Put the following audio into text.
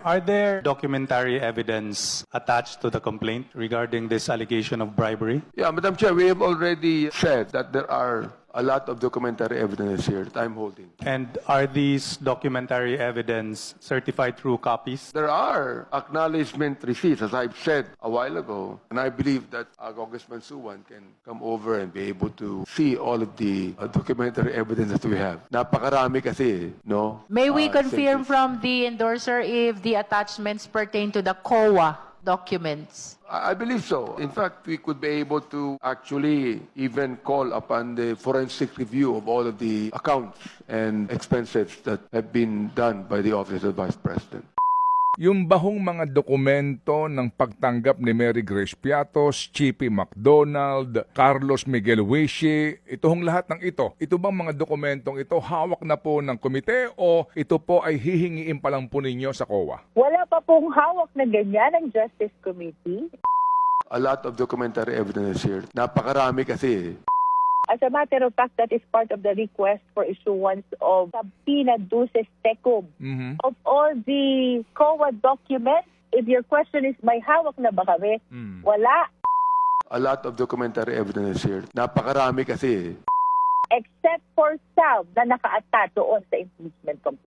Are there documentary evidence attached to the complaint regarding this allegation of bribery? Yeah, Madam Chair, we have already said that there are a lot of documentary evidence here that I'm holding. And are these documentary evidence certified through copies? There are acknowledgement receipts, as I've said a while ago, and I believe that Congressman Suwan can come over and be able to see all of the documentary evidence that we have. Napakarami kasi, no? May we confirm Scientists. from the endorser if the attachments pertain to the COA documents? I believe so. In fact, we could be able to actually even call upon the forensic review of all of the accounts and expenses that have been done by the Office of the Vice President. Yung bahong mga dokumento ng pagtanggap ni Mary Grace Piatos, Chippy McDonald, Carlos Miguel Huishi, ito hong lahat ng ito. Ito bang mga dokumentong ito hawak na po ng komite o ito po ay hihingiin pa lang po ninyo sa COA? Wala pa pong hawak na ganyan ng Justice Committee. A lot of documentary evidence here. Napakarami kasi. As a matter of fact, that is part of the request for issuance of subpoena duces tecum. Of all the COA documents, if your question is, may hawak na ba kami? Wala. A lot of documentary evidence here. Napakarami kasi. Except for some na naka-attach doon sa impeachment complaint.